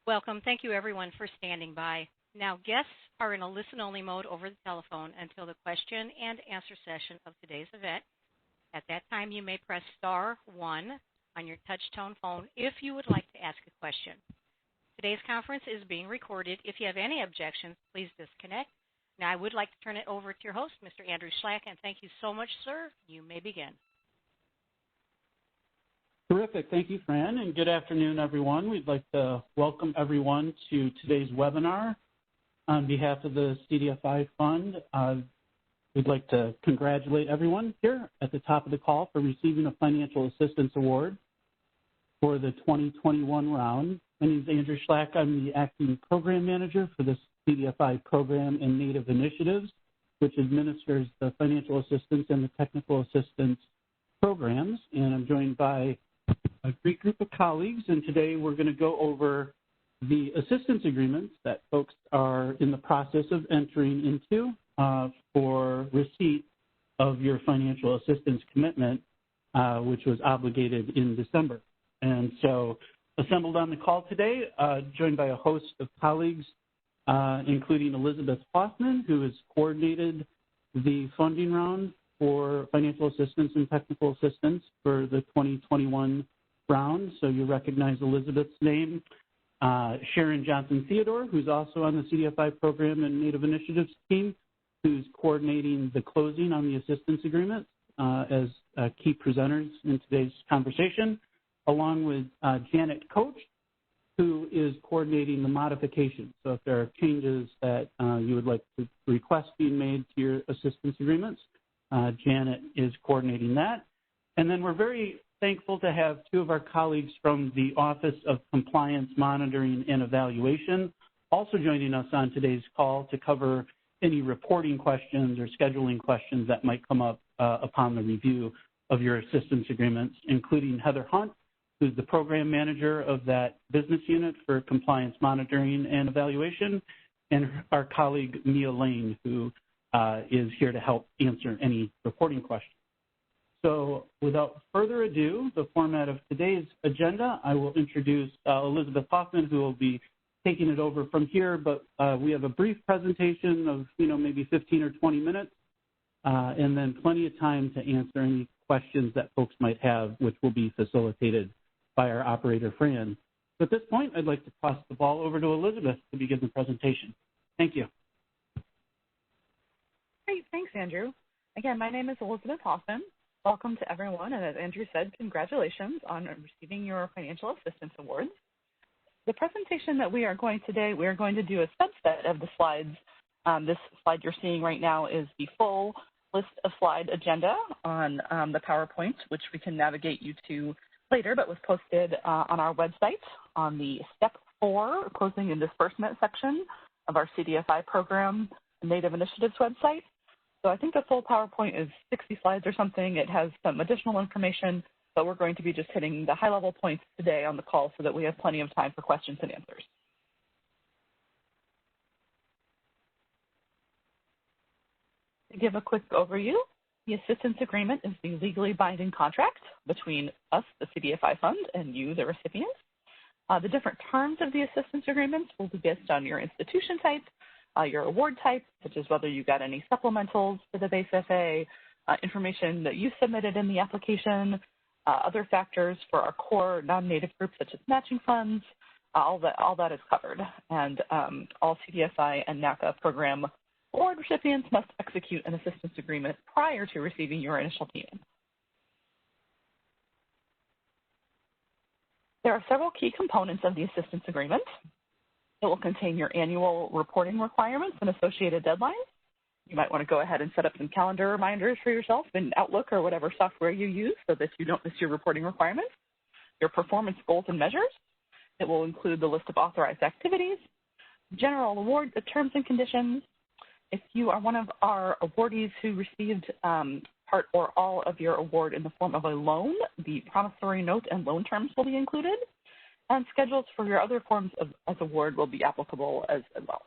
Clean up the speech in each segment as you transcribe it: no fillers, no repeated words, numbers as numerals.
Welcome. Thank you, everyone, for standing by. Now, guests are in a listen-only mode over the telephone until the question and answer session of today's event. At that time, you may press star 1 on your touch-tone phone if you would like to ask a question. Today's conference is being recorded. If you have any objections, please disconnect. Now, I would like to turn it over to your host, Mr. Andrew Schlack, and thank you so much, sir. You may begin. Terrific. Thank you, Fran, and good afternoon, everyone. We'd like to welcome everyone to today's webinar. On behalf of the CDFI Fund, we'd like to congratulate everyone here at the top of the call for receiving a Financial Assistance Award for the 2021 round. My name is Andrew Schlack. I'm the Acting Program Manager for the CDFI Program and Native Initiatives, which administers the financial assistance and the technical assistance programs, and I'm joined by a great group of colleagues, and today we're going to go over the assistance agreements that folks are in the process of entering into for receipt of your financial assistance commitment, which was obligated in December. And so assembled on the call today, joined by a host of colleagues, including Elizabeth Hoffman, who has coordinated the funding round for financial assistance and technical assistance for the 2021 round. So you recognize Elizabeth's name. Sharon Johnson-Theodore, who's also on the CDFI Program and Native Initiatives team, who's coordinating the closing on the assistance agreement as key presenters in today's conversation, along with Janet Coach, who is coordinating the modifications. So if there are changes that you would like to request being made to your assistance agreements, Janet is coordinating that. And then we're very thankful to have two of our colleagues from the Office of Compliance Monitoring and Evaluation also joining us on today's call to cover any reporting questions or scheduling questions that might come up upon the review of your assistance agreements, including Heather Hunt, who's the program manager of that business unit for compliance monitoring and evaluation, and our colleague Mia Lane, who is here to help answer any reporting questions. So without further ado, the format of today's agenda, I will introduce Elizabeth Hoffman, who will be taking it over from here, but we have a brief presentation of, maybe 15 or 20 minutes, and then plenty of time to answer any questions that folks might have, which will be facilitated by our operator, Fran. So at this point, I'd like to pass the ball over to Elizabeth to begin the presentation. Thank you. Great. Thanks, Andrew. Again, my name is Elizabeth Hoffman. Welcome to everyone, and as Andrew said, congratulations on receiving your Financial Assistance Awards. The presentation that we are going to do a subset of the slides. This slide you're seeing right now is the full list of slide agenda on the PowerPoint, which we can navigate you to later, but was posted on our website on the Step 4 Closing and Disbursement section of our CDFI Program Native Initiatives website. So I think the full PowerPoint is 60 slides or something. It has some additional information, but we're going to be just hitting the high-level points today on the call so that we have plenty of time for questions and answers. To give a quick overview, the assistance agreement is the legally binding contract between us, the CDFI Fund, and you, the recipients. The different terms of the assistance agreements will be based on your institution type, your award type, such as whether you got any supplementals for the base FA, information that you submitted in the application, other factors for our core non-native groups such as matching funds, all that is covered. And all CDFI and NACA program award recipients must execute an assistance agreement prior to receiving your initial payment. There are several key components of the assistance agreement. It will contain your annual reporting requirements and associated deadlines. You might want to go ahead and set up some calendar reminders for yourself in Outlook or whatever software you use so that you don't miss your reporting requirements. Your performance goals and measures. It will include the list of authorized activities, general award terms and conditions. If you are one of our awardees who received part or all of your award in the form of a loan, the promissory note and loan terms will be included. And schedules for your other forms as award will be applicable as well.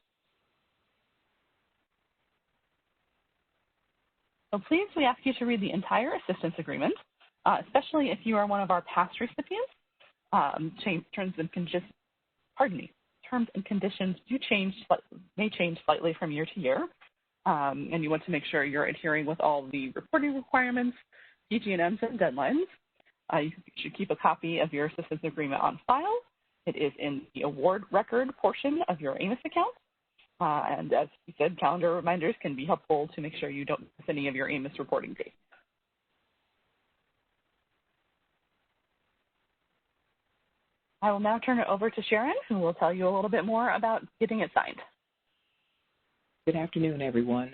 So please, we ask you to read the entire assistance agreement, especially if you are one of our past recipients. Terms and conditions terms and conditions may change slightly from year to year, and you want to make sure you're adhering with all the reporting requirements, PGMs, and deadlines. You should keep a copy of your assistance agreement on file. It is in the award record portion of your AMIS account. And as we said, calendar reminders can be helpful to make sure you don't miss any of your AMIS reporting dates. I will now turn it over to Sharon, who will tell you a little bit more about getting it signed. Good afternoon, everyone.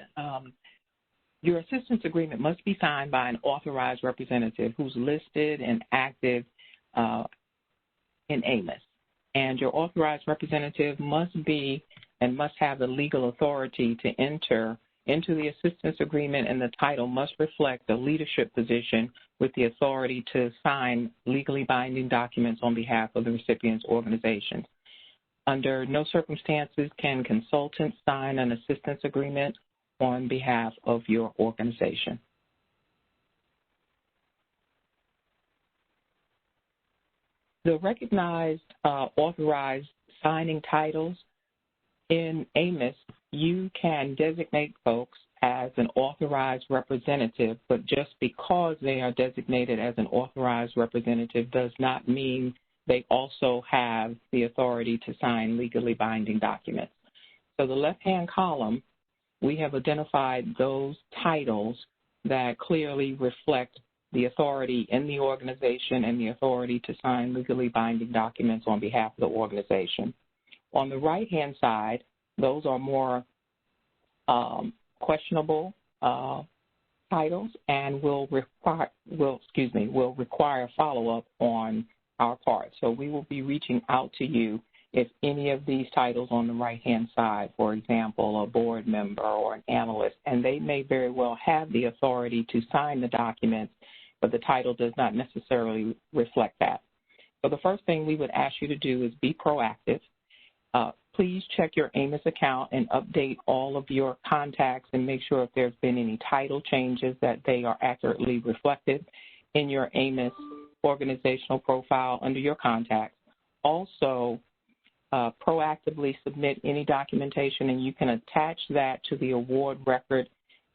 Your assistance agreement must be signed by an authorized representative who's listed and active in AMIS. And your authorized representative must be and must have the legal authority to enter into the assistance agreement, and the title must reflect the leadership position with the authority to sign legally binding documents on behalf of the recipient's organization. Under no circumstances can consultants sign an assistance agreement on behalf of your organization. The recognized authorized signing titles in AMIS, you can designate folks as an authorized representative, but just because they are designated as an authorized representative does not mean they also have the authority to sign legally binding documents. So the left-hand column, we have identified those titles that clearly reflect the authority in the organization and the authority to sign legally binding documents on behalf of the organization. On the right-hand side, those are more questionable titles and will require follow-up on our part. So we will be reaching out to you if any of these titles on the right-hand side, for example, a board member or an analyst, and they may very well have the authority to sign the documents, but the title does not necessarily reflect that. So the first thing we would ask you to do is be proactive. Please check your AMIS account and update all of your contacts and make sure if there's been any title changes that they are accurately reflected in your AMIS organizational profile under your contacts. Also, proactively submit any documentation, and you can attach that to the award record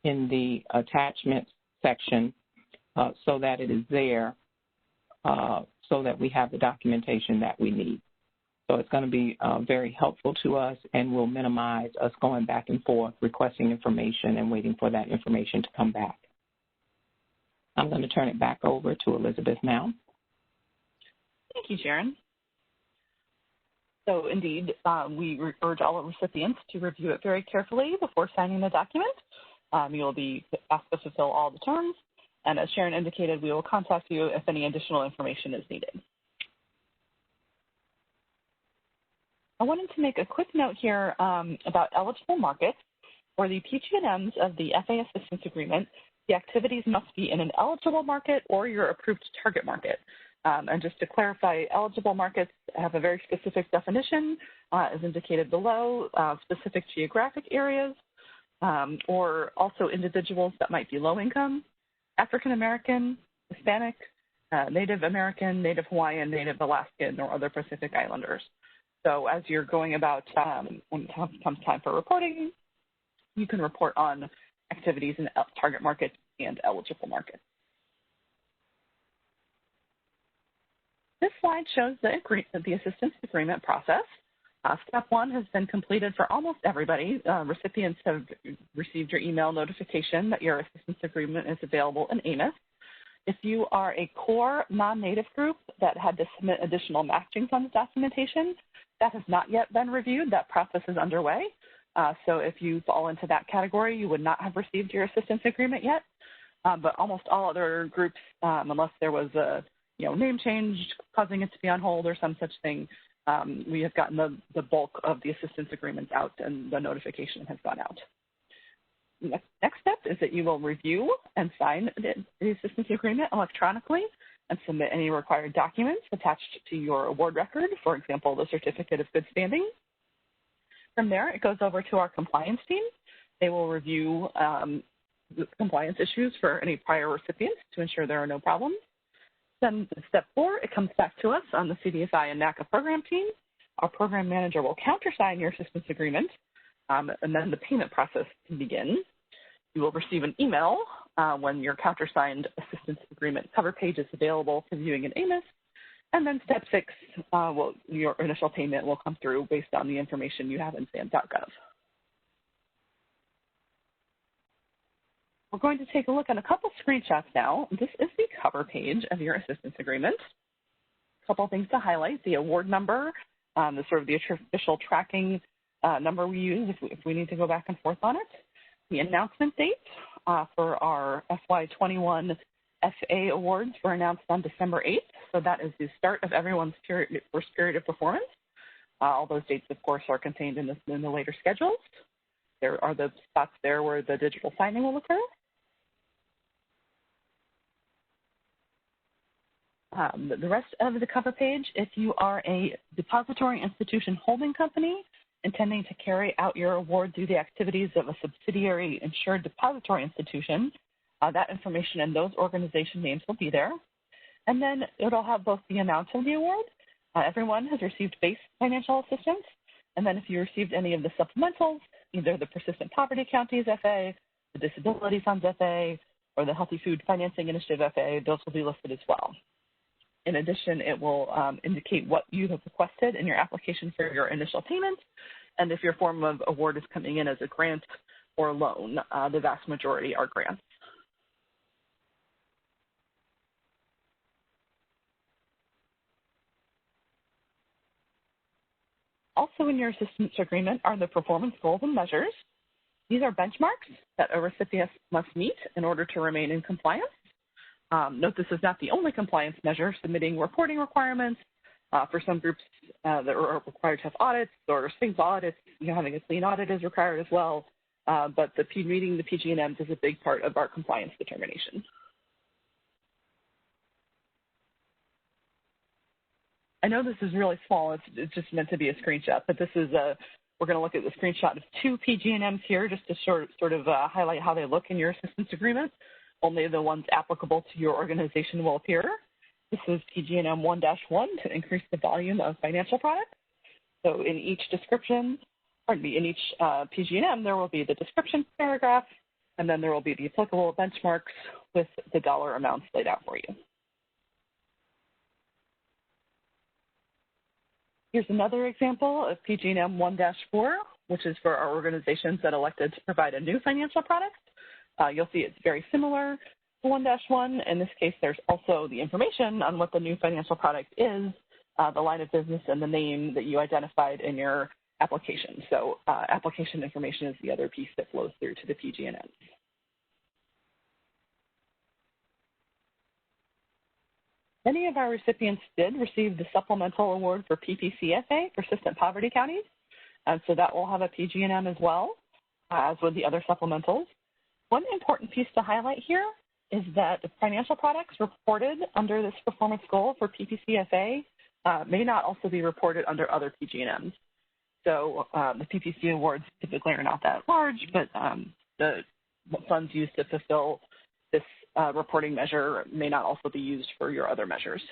in the attachments section so that it is there so that we have the documentation that we need. So it's going to be very helpful to us and will minimize us going back and forth requesting information and waiting for that information to come back. I'm going to turn it back over to Elizabeth now. Thank you, Sharon. So indeed, we urge all recipients to review it very carefully before signing the document. You'll be asked to fulfill all the terms, and as Sharon indicated, we will contact you if any additional information is needed. I wanted to make a quick note here about eligible markets. For the PGMs of the FA Assistance Agreement, the activities must be in an eligible market or your approved target market. And just to clarify, eligible markets have a very specific definition, as indicated below, specific geographic areas, or also individuals that might be low income, African American, Hispanic, Native American, Native Hawaiian, Native Alaskan, or other Pacific Islanders. So as you're going about, when it comes time for reporting, you can report on activities in target markets and eligible markets. This slide shows the assistance agreement process. Step one has been completed for almost everybody. Recipients have received your email notification that your assistance agreement is available in AMIS. If you are a core non-native group that had to submit additional matchings on the documentation, that has not yet been reviewed. That process is underway. So if you fall into that category, you would not have received your assistance agreement yet. But almost all other groups, unless there was a name change causing it to be on hold or some such thing, we have gotten the bulk of the assistance agreements out, and the notification has gone out. Next step is that you will review and sign the assistance agreement electronically and submit any required documents attached to your award record, for example, the Certificate of Good Standing. From there, it goes over to our compliance team. They will review the compliance issues for any prior recipients to ensure there are no problems. Then step 4, it comes back to us on the CDFI and NACA program team. our program manager will countersign your assistance agreement, and then the payment process can begin. You will receive an email when your countersigned assistance agreement cover page is available for viewing in AMIS. And then step 6, your initial payment will come through based on the information you have in SAM.gov. We're going to take a look at a couple screenshots now. This is the cover page of your assistance agreement. A couple things to highlight: the award number, the official tracking number we use if we need to go back and forth on it. The announcement date for our FY21 FA awards were announced on December 8th, so that is the start of everyone's first period of performance. All those dates, of course, are contained in the later schedules. There are the spots there where the digital signing will occur. The rest of the cover page, if you are a depository institution holding company intending to carry out your award through the activities of a subsidiary insured depository institution, that information and those organization names will be there. And then it'll have both the amount of the award. Everyone has received base financial assistance. And then if you received any of the supplementals, either the Persistent Poverty Counties FA, the Disability Funds FA, or the Healthy Food Financing Initiative FA, those will be listed as well. In addition, it will indicate what you have requested in your application for your initial payment, and if your form of award is coming in as a grant or loan. The vast majority are grants. Also in your assistance agreement are the performance goals and measures. These are benchmarks that a recipient must meet in order to remain in compliance. Note this is not the only compliance measure. Submitting reporting requirements for some groups that are required to have audits or single audits, having a clean audit is required as well. But meeting the PGMs is a big part of our compliance determination. I know this is really small. It's just meant to be a screenshot, but this is we're going to look at the screenshot of 2 PGMs here just to sort of highlight how they look in your assistance agreement. Only the ones applicable to your organization will appear. This is PGM 1-1 to increase the volume of financial products. So in each description, in each PGM, there will be the description paragraph, and then there will be the applicable benchmarks with the dollar amounts laid out for you. Here's another example of PGM 1-4, which is for our organizations that elected to provide a new financial product. You'll see it's very similar to 1-1. In this case, there's also the information on what the new financial product is, the line of business, and the name that you identified in your application. So application information is the other piece that flows through to the PG&Ns. Many of our recipients did receive the supplemental award for PPCFA, Persistent Poverty Counties, and so that will have a PG&M as well, as with the other supplementals. One important piece to highlight here is that the financial products reported under this performance goal for PPCFA may not also be reported under other PG&Ms. So the PPC awards typically are not that large, but the funds used to fulfill this reporting measure may not also be used for your other measures.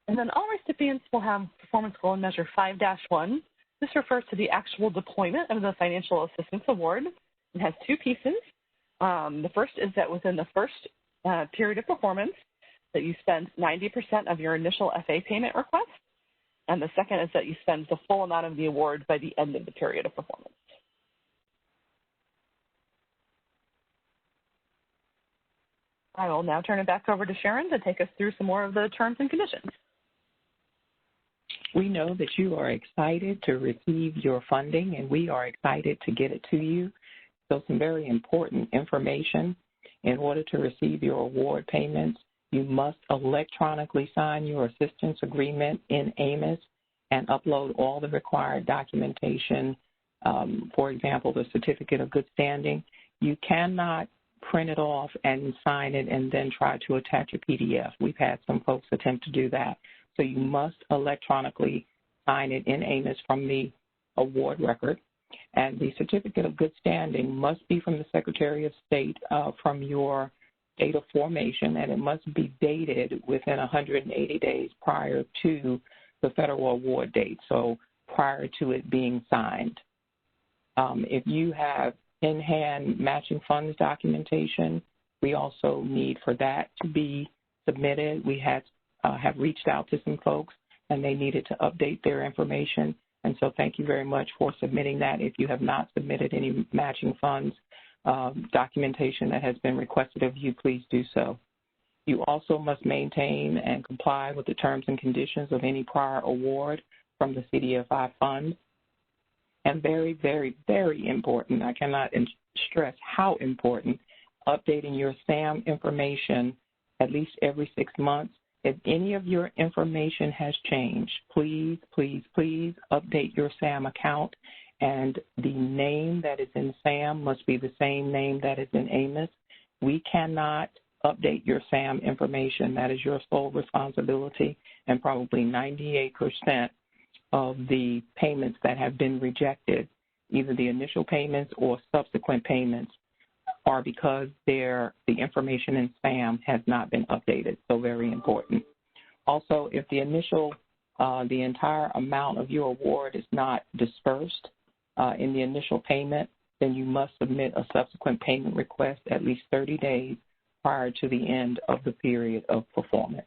And then all recipients will have performance goal in measure 5-1. This refers to the actual deployment of the financial assistance award. It has 2 pieces. The first is that within the first period of performance that you spend 90% of your initial FA payment request. And the second is that you spend the full amount of the award by the end of the period of performance. I will now turn it back over to Sharon to take us through some more of the terms and conditions. We know that you are excited to receive your funding, and we are excited to get it to you. So some very important information. In order to receive your award payments, you must electronically sign your assistance agreement in AMIS and upload all the required documentation, for example, the certificate of good standing. You cannot print it off and sign it and then try to attach a PDF. We've had some folks attempt to do that. So you must electronically sign it in AMIS from the award record. And the certificate of good standing must be from the Secretary of State from your date of formation, and it must be dated within 180 days prior to the federal award date, so prior to it being signed. If you have in-hand matching funds documentation, we also need for that to be submitted. We have reached out to some folks, and they needed to update their information. And so thank you very much for submitting that. If you have not submitted any matching funds documentation that has been requested of you, please do so. You also must maintain and comply with the terms and conditions of any prior award from the CDFI fund. And very, very, very important, I cannot stress how important, updating your SAM information at least every 6 months. If any of your information has changed, please, please, please update your SAM account, and the name that is in SAM must be the same name that is in AMIS. We cannot update your SAM information. That is your sole responsibility, and probably 98% of the payments that have been rejected, either the initial payments or subsequent payments, are because the information in SAM has not been updated, so very important. Also, if the entire amount of your award is not dispersed in the initial payment, then you must submit a subsequent payment request at least 30 days prior to the end of the period of performance.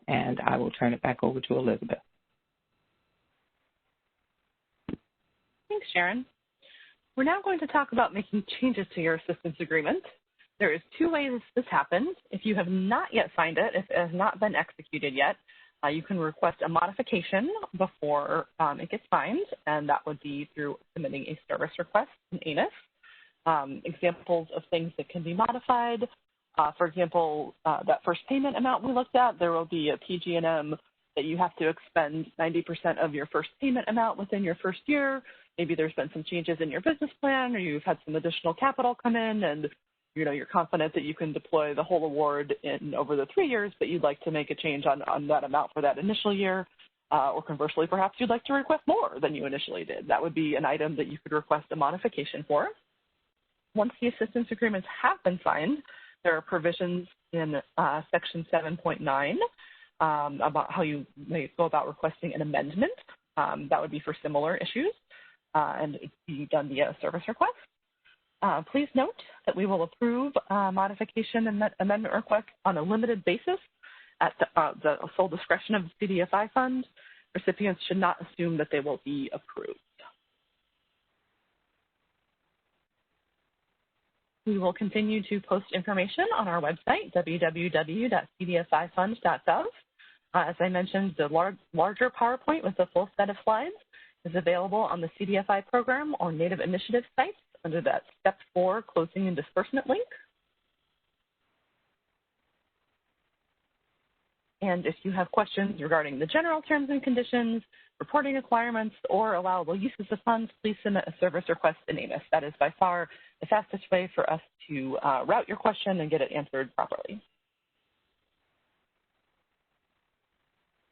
And I will turn it back over to Elizabeth. Thanks, Sharon. We're now going to talk about making changes to your assistance agreement. There is 2 ways this happens. If you have not yet signed it, if it has not been executed yet, you can request a modification before it gets signed, and that would be through submitting a service request in ANIS. Examples of things that can be modified, for example, that first payment amount we looked at, there will be a PGM that you have to expend 90% of your first payment amount within your first year. Maybe there's been some changes in your business plan, or you've had some additional capital come in, and you're confident that you can deploy the whole award in over the 3 years, but you'd like to make a change on that amount for that initial year. Or conversely, perhaps you'd like to request more than you initially did. That would be an item that you could request a modification for. Once the assistance agreements have been signed, there are provisions in Section 7.9 about how you may go about requesting an amendment. That would be for similar issues, and it'd be done via a service request. Please note that we will approve modification and amendment requests on a limited basis at the sole discretion of the CDFI fund. Recipients should not assume that they will be approved. We will continue to post information on our website, www.cdfifund.gov. As I mentioned, the larger PowerPoint with a full set of slides is available on the CDFI program or Native Initiative sites under that Step 4 Closing and Disbursement link. And if you have questions regarding the general terms and conditions, reporting requirements, or allowable uses of funds, please submit a service request in AMIS. That is by far the fastest way for us to route your question and get it answered properly.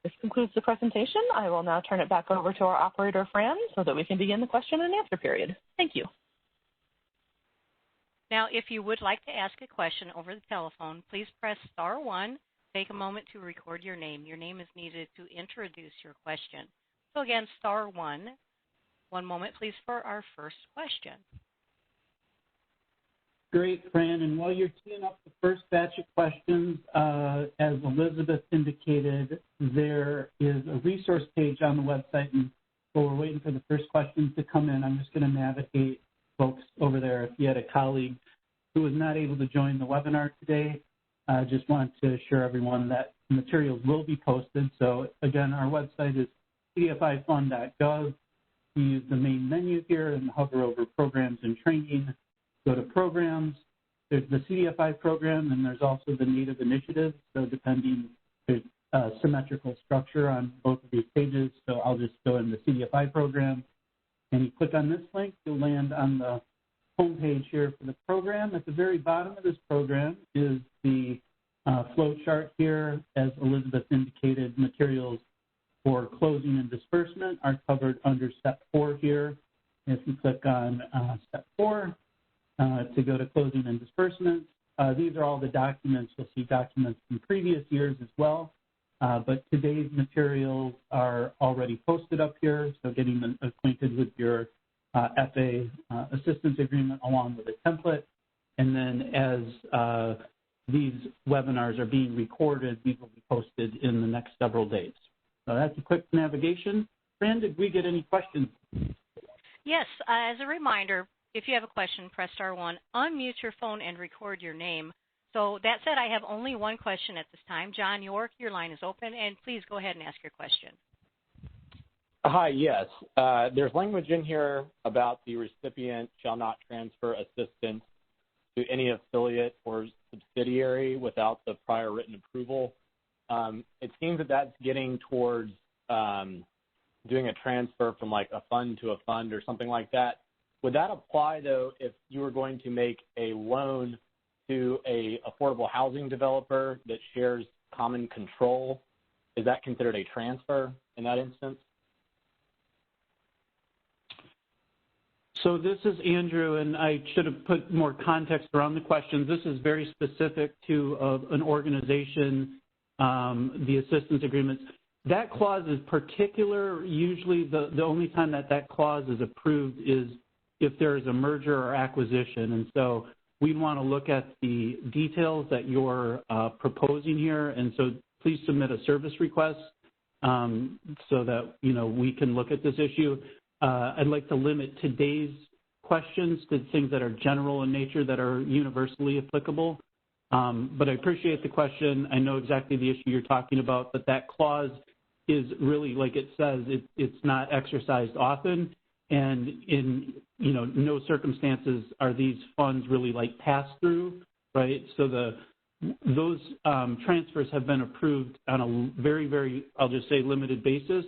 This concludes the presentation. I will now turn it back over to our operator, Fran, so that we can begin the question and answer period. Thank you. Now, if you would like to ask a question over the telephone, please press star 1. Take a moment to record your name. Your name is needed to introduce your question. So again, star 1. One moment, please, for our first question. Great, Fran. And while you're teeing up the first batch of questions, as Elizabeth indicated, there is a resource page on the website. And while we're waiting for the first questions to come in, I'm just going to navigate folks over there. If you had a colleague who was not able to join the webinar today, I just want to assure everyone that materials will be posted. So again, our website is cdfifund.gov. You use the main menu here and hover over Programs and Training. Go to Programs. There's the CDFI program, and there's also the Native Initiative. So depending, there's a symmetrical structure on both of these pages. So I'll just go in the CDFI program, and you click on this link, you'll land on the home page here for the program. At the very bottom of this program is the flow chart here. As Elizabeth indicated, materials for closing and disbursement are covered under Step 4 here. If you click on Step 4 to go to closing and disbursements, these are all the documents. You'll see documents from previous years as well. But today's materials are already posted up here, so getting them acquainted with your FA assistance agreement along with a template. And then as these webinars are being recorded, these will be posted in the next several days. So that's a quick navigation. Fran, did we get any questions? Yes, as a reminder, if you have a question, press *1, unmute your phone, and record your name. So that said, I have only one question at this time. John York, your line is open, and please go ahead and ask your question. Hi, yes. There's language in here about the recipient shall not transfer assistance to any affiliate or subsidiary without the prior written approval. It seems that that's getting towards doing a transfer from like a fund to a fund or something like that. Would that apply, though, if you were going to make a loan to a affordable housing developer that shares common control? Is that considered a transfer in that instance? So this is Andrew, and I should have put more context around the questions. This is very specific to an organization, the assistance agreements. That clause is particular. Usually the only time that clause is approved is if there is a merger or acquisition. And so we want to look at the details that you're proposing here. And so please submit a service request so that, we can look at this issue. I'd like to limit today's questions to things that are general in nature that are universally applicable. But I appreciate the question. I know exactly the issue you're talking about, but that clause is really, like it says, it's not exercised often. And in, no circumstances are these funds really like pass-through, right? So those transfers have been approved on a very, very, I'll just say, limited basis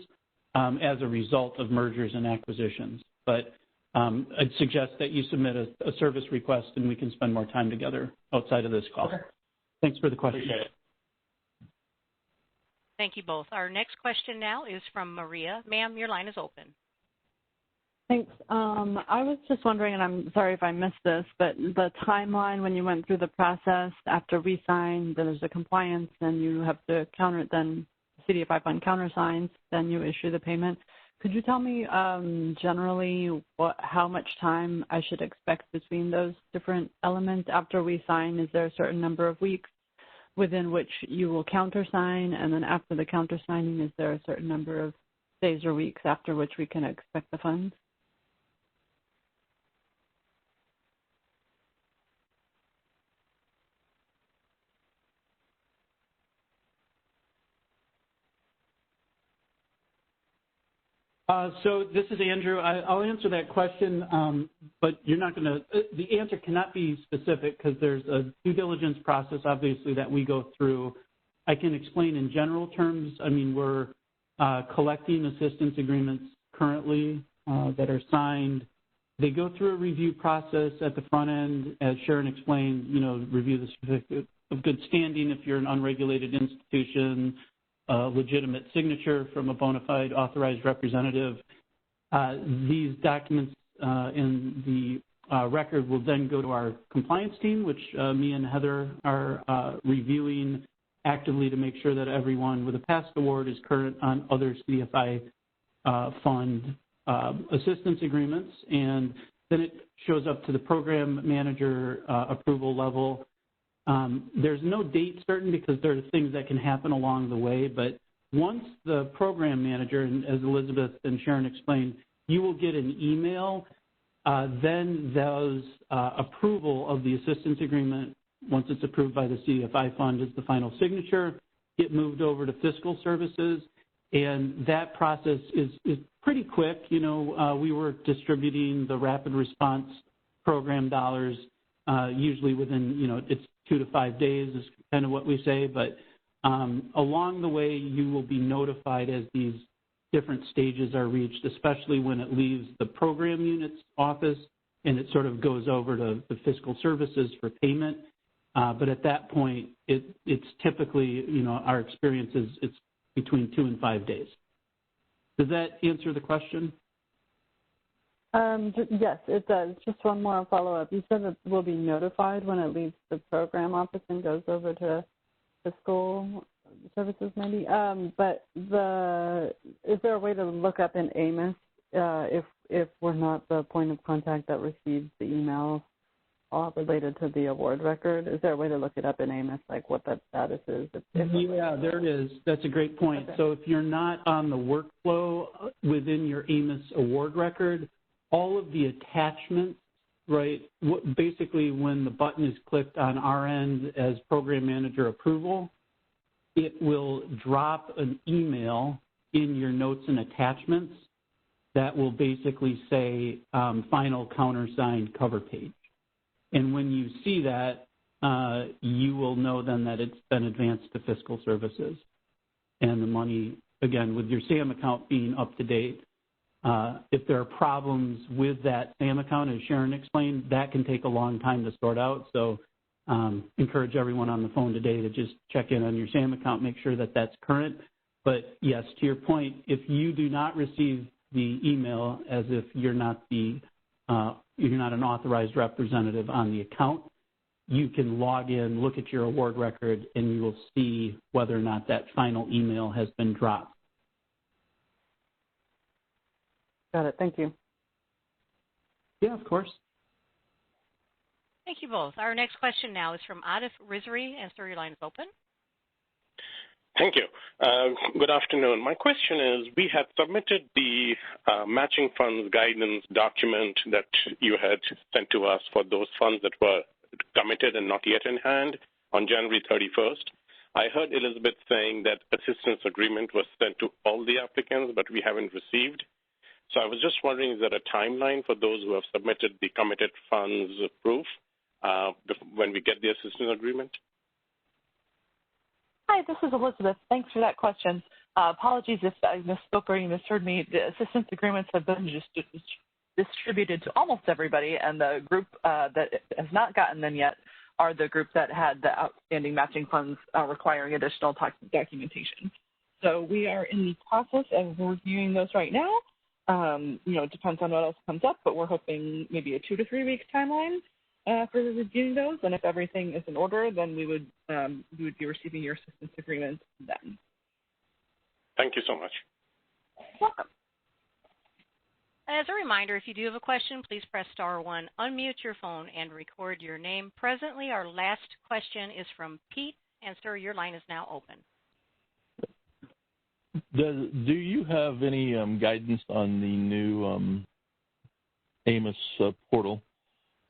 as a result of mergers and acquisitions. But I'd suggest that you submit a service request and we can spend more time together outside of this call. Okay. Thanks for the question. Appreciate it. Thank you both. Our next question now is from Maria. Ma'am, your line is open. Thanks. I was just wondering, and I'm sorry if I missed this, but the timeline when you went through the process after we signed, then there's a compliance, then you have to counter it, then CDFI fund countersigns, then you issue the payment. Could you tell me generally how much time I should expect between those different elements after we sign? Is there a certain number of weeks within which you will countersign, and then after the countersigning, is there a certain number of days or weeks after which we can expect the funds? So this is Andrew. I'll answer that question, but you're not going to, the answer cannot be specific because there's a due diligence process, obviously, that we go through. I can explain in general terms. I mean, we're collecting assistance agreements currently that are signed. They go through a review process at the front end, as Sharon explained, review the certificate of good standing if you're an unregulated institution, legitimate signature from a bona fide authorized representative. These documents in the record will then go to our compliance team, which me and Heather are reviewing actively to make sure that everyone with a past award is current on other CDFI fund assistance agreements. And then it shows up to the program manager approval level. There's no date certain because there are things that can happen along the way, but once the program manager, and as Elizabeth and Sharon explained, you will get an email, then those approval of the assistance agreement, once it's approved by the CDFI fund, is the final signature, get moved over to fiscal services, and that process is pretty quick. We were distributing the rapid response program dollars usually within, it's 2 to 5 days is kind of what we say, but along the way you will be notified as these different stages are reached, especially when it leaves the program unit's office and it sort of goes over to the fiscal services for payment. But at that point, it's typically, our experience is it's between 2 and 5 days. Does that answer the question? Yes, it does. Just one more follow-up. You said that we'll be notified when it leaves the program office and goes over to the school services maybe. But is there a way to look up in AMIS if we're not the point of contact that receives the email related to the award record? Is there a way to look it up in AMIS, like what that status is? Yeah, there is. That's a great point. Okay. So if you're not on the workflow within your AMIS award record, all of the attachments, right, basically when the button is clicked on our end as program manager approval, it will drop an email in your notes and attachments that will basically say final countersigned cover page. And when you see that, you will know then that it's been advanced to fiscal services. And the money, again, with your SAM account being up to date, if there are problems with that SAM account, as Sharon explained, that can take a long time to sort out. So encourage everyone on the phone today to just check in on your SAM account, make sure that that's current. But yes, to your point, if you do not receive the email as if you're not an authorized representative on the account, you can log in, look at your award record, and you will see whether or not that final email has been dropped. Got it. Thank you. Yeah, of course. Thank you both. Our next question now is from Adif Rizvi, and sir, your line is open. Thank you. Good afternoon. My question is, we had submitted the matching funds guidance document that you had sent to us for those funds that were committed and not yet in hand on January 31st. I heard Elizabeth saying that assistance agreement was sent to all the applicants, but we haven't received. So I was just wondering, is there a timeline for those who have submitted the committed funds proof when we get the assistance agreement? Hi, this is Elizabeth. Thanks for that question. Apologies if I misspoke or you misheard me. The assistance agreements have been just distributed to almost everybody, and the group that has not gotten them yet are the group that had the outstanding matching funds requiring additional documentation. So we are in the process of reviewing those right now. It depends on what else comes up, but we're hoping maybe a 2 to 3 week timeline for reviewing those. And if everything is in order, then we would be receiving your assistance agreement then. Thank you so much. Welcome. As a reminder, if you do have a question, please press *1, unmute your phone, and record your name. Presently, our last question is from Pete, and sir, your line is now open. Do you have any guidance on the new AMIS portal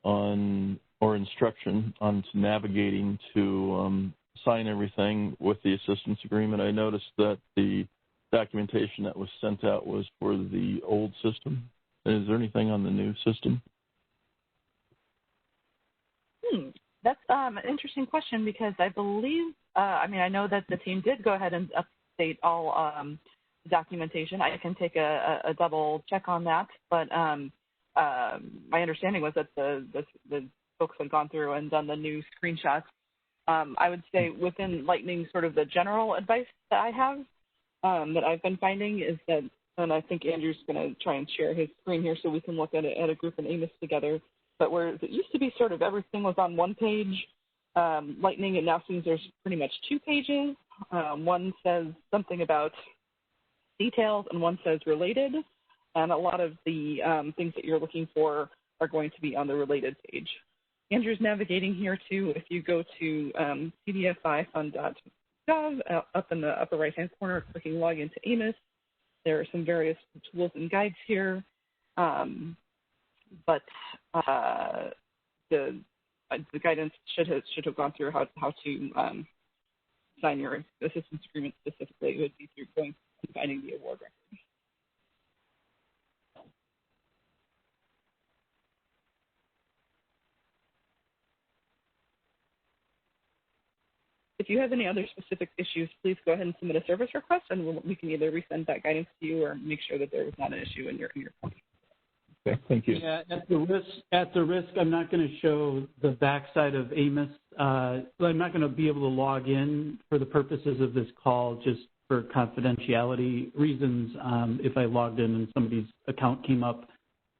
or instruction on navigating to sign everything with the assistance agreement? I noticed that the documentation that was sent out was for the old system. Is there anything on the new system? That's an interesting question because I believe, I know that the team did go ahead and update all documentation. I can take a double check on that, but my understanding was that the folks had gone through and done the new screenshots. I would say within Lightning, sort of the general advice that I have that I've been finding is that, and I think Andrew's going to try and share his screen here so we can look at it at a group in AMIS together, but where it used to be sort of everything was on one page, Lightning, it now seems there's pretty much 2 pages. One says something about details and one says related, and a lot of the things that you're looking for are going to be on the related page. Andrew's navigating here too. If you go to cdfifund.gov, up in the upper right-hand corner, clicking log into AMIS, there are some various tools and guides here, but the guidance should have gone through how to sign your assistance agreement specifically. It would be through going and finding the award record. If you have any other specific issues, please go ahead and submit a service request, and we can either resend that guidance to you or make sure that there was not an issue in your company. Okay, thank you. Yeah, at the risk, I'm not going to show the backside of AMIS. I'm not going to be able to log in for the purposes of this call, just for confidentiality reasons. If I logged in and somebody's account came up,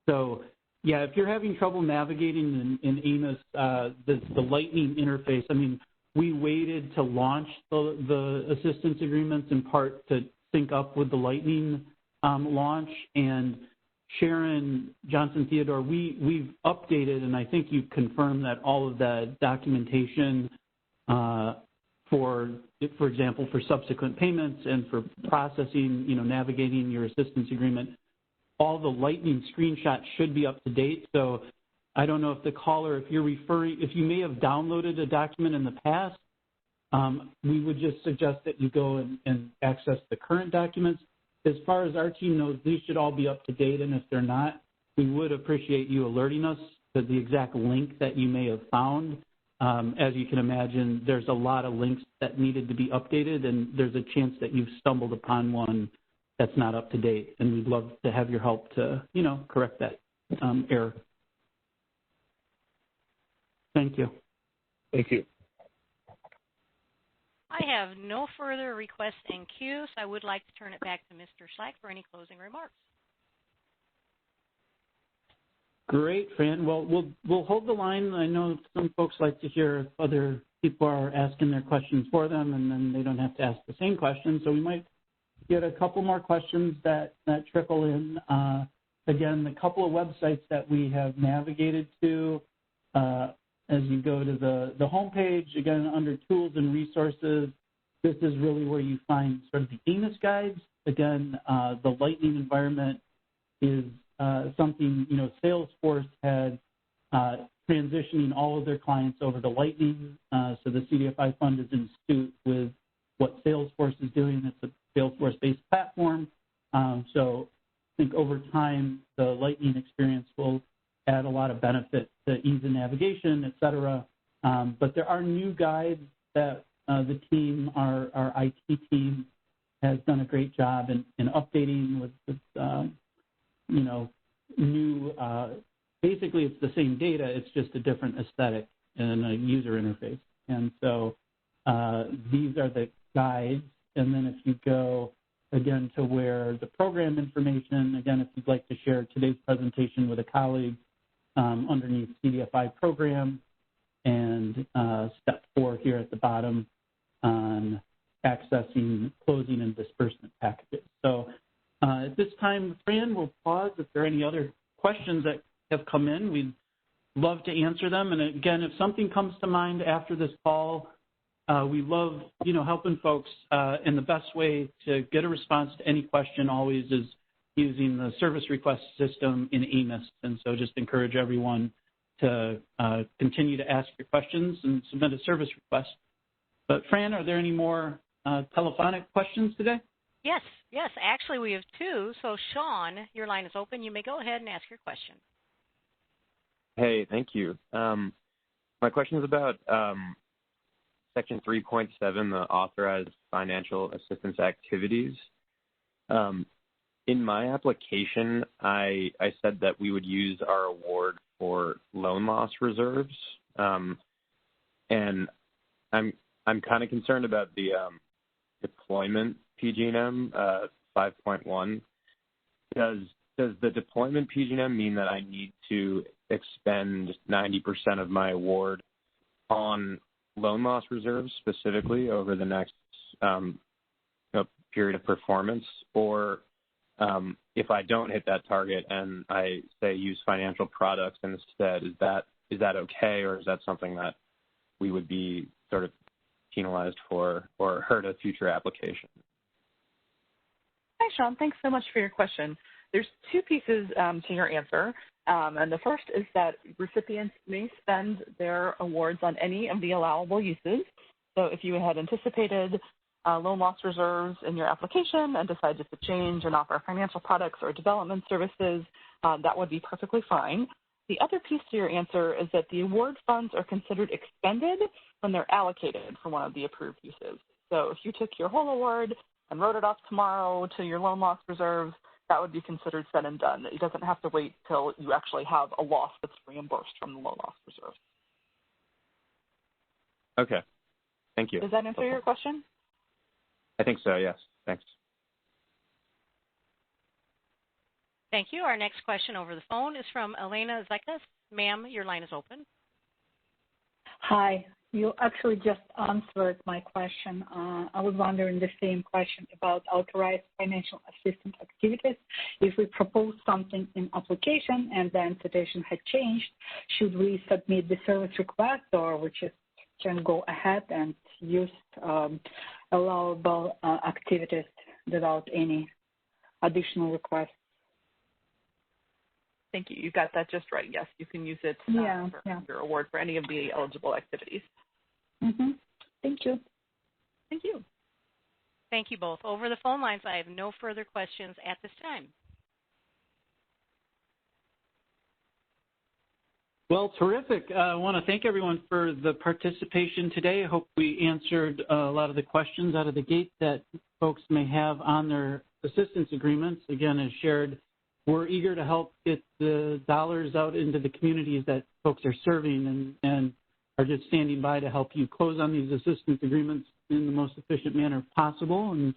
So, yeah, if you're having trouble navigating in AMOS, the Lightning interface, I mean, we waited to launch the assistance agreements in part to sync up with the Lightning launch. And Sharon Johnson-Theodore, we've updated, and I think you've confirmed that all of the documentation for example, for subsequent payments and for processing, navigating your assistance agreement, all the Lightning screenshots should be up to date. So I don't know if the caller, if you may have downloaded a document in the past, we would just suggest that you go and access the current documents. As far as our team knows, these should all be up to date, and if they're not, we would appreciate you alerting us to the exact link that you may have found. As you can imagine, there's a lot of links that needed to be updated, and there's a chance that you've stumbled upon one that's not up to date, and we'd love to have your help to, correct that error. Thank you. Thank you. I have no further requests in queue, so I would like to turn it back to Mr. Schlack for any closing remarks. Great, Fran. Well, we'll hold the line. I know some folks like to hear if other people are asking their questions for them, and then they don't have to ask the same question. So we might get a couple more questions that trickle in. Again, the couple of websites that we have navigated to, as you go to the homepage, again, under Tools and Resources, this is really where you find sort of the AMOS guides. Again, the Lightning environment is something, Salesforce had transitioning all of their clients over to Lightning. So the CDFI fund is in suit with what Salesforce is doing. It's a Salesforce-based platform. So I think over time, the Lightning experience will add a lot of benefit to ease of navigation, et cetera. But there are new guides that the team, our IT team, has done a great job in updating with new, basically it's the same data, it's just a different aesthetic and a user interface. And so these are the guides. And then if you go, again, to where the program information, again, if you'd like to share today's presentation with a colleague, underneath CDFI program, and step 4 here at the bottom on accessing closing and disbursement packages. So at this time, Fran, we'll pause. If there are any other questions that have come in, we'd love to answer them. And again, if something comes to mind after this call, we love, helping folks. And the best way to get a response to any question always is using the service request system in AMOS. And so just encourage everyone to continue to ask your questions and submit a service request. But Fran, are there any more telephonic questions today? Yes. Actually, we have 2. So, Sean, your line is open. You may go ahead and ask your question. Hey, thank you. My question is about Section 3.7, the Authorized Financial Assistance Activities. In my application, I said that we would use our award for loan loss reserves, and I'm kind of concerned about the deployment PGM 5.1. Does the deployment PGM mean that I need to expend 90% of my award on loan loss reserves specifically over the next period of performance, or if I don't hit that target and I say use financial products instead, is that okay, or is that something that we would be sort of penalized for or hurt a future application? Hi, Sean. Thanks so much for your question. There's 2 pieces to your answer. And the first is that recipients may spend their awards on any of the allowable uses. So if you had anticipated loan loss reserves in your application and decided to change and offer financial products or development services, that would be perfectly fine. The other piece to your answer is that the award funds are considered expended when they're allocated for one of the approved uses. So if you took your whole award and wrote it off tomorrow to your loan loss reserves, that would be considered said and done. It doesn't have to wait till you actually have a loss that's reimbursed from the loan loss reserve. Okay. Thank you. Does that answer your question? I think so, yes. Thanks. Thank you. Our next question over the phone is from Elena Zekas. Ma'am, your line is open. Hi. You actually just answered my question. I was wondering the same question about authorized financial assistance activities. If we propose something in application and then situation had changed, should we submit the service request or we just can go ahead and use allowable activities without any additional requests? Thank you. You got that just right. Yes, you can use it for your award for any of the eligible activities. Mm-hmm. Thank you. Thank you. Thank you both. Over the phone lines, I have no further questions at this time. Well, terrific. I want to thank everyone for the participation today. I hope we answered a lot of the questions out of the gate that folks may have on their assistance agreements. Again, as shared, we're eager to help get the dollars out into the communities that folks are serving and are just standing by to help you close on these assistance agreements in the most efficient manner possible. And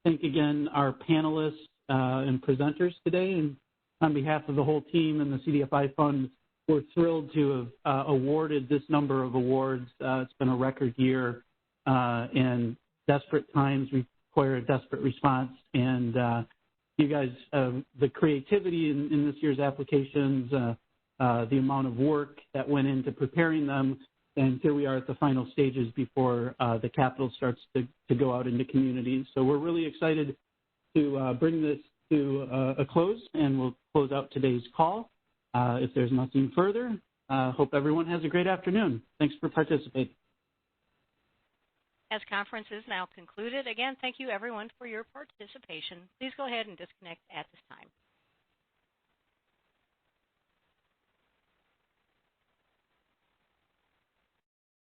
thank again our panelists and presenters today. And on behalf of the whole team and the CDFI Fund, we're thrilled to have awarded this number of awards. It's been a record year, and desperate times require a desperate response. And you guys, the creativity in this year's applications, the amount of work that went into preparing them, and here we are at the final stages before the capital starts to go out into communities. So we're really excited to bring this to a close, and we'll close out today's call. If there's nothing further, hope everyone has a great afternoon. Thanks for participating. As conference is now concluded, again, thank you everyone for your participation. Please go ahead and disconnect at this time.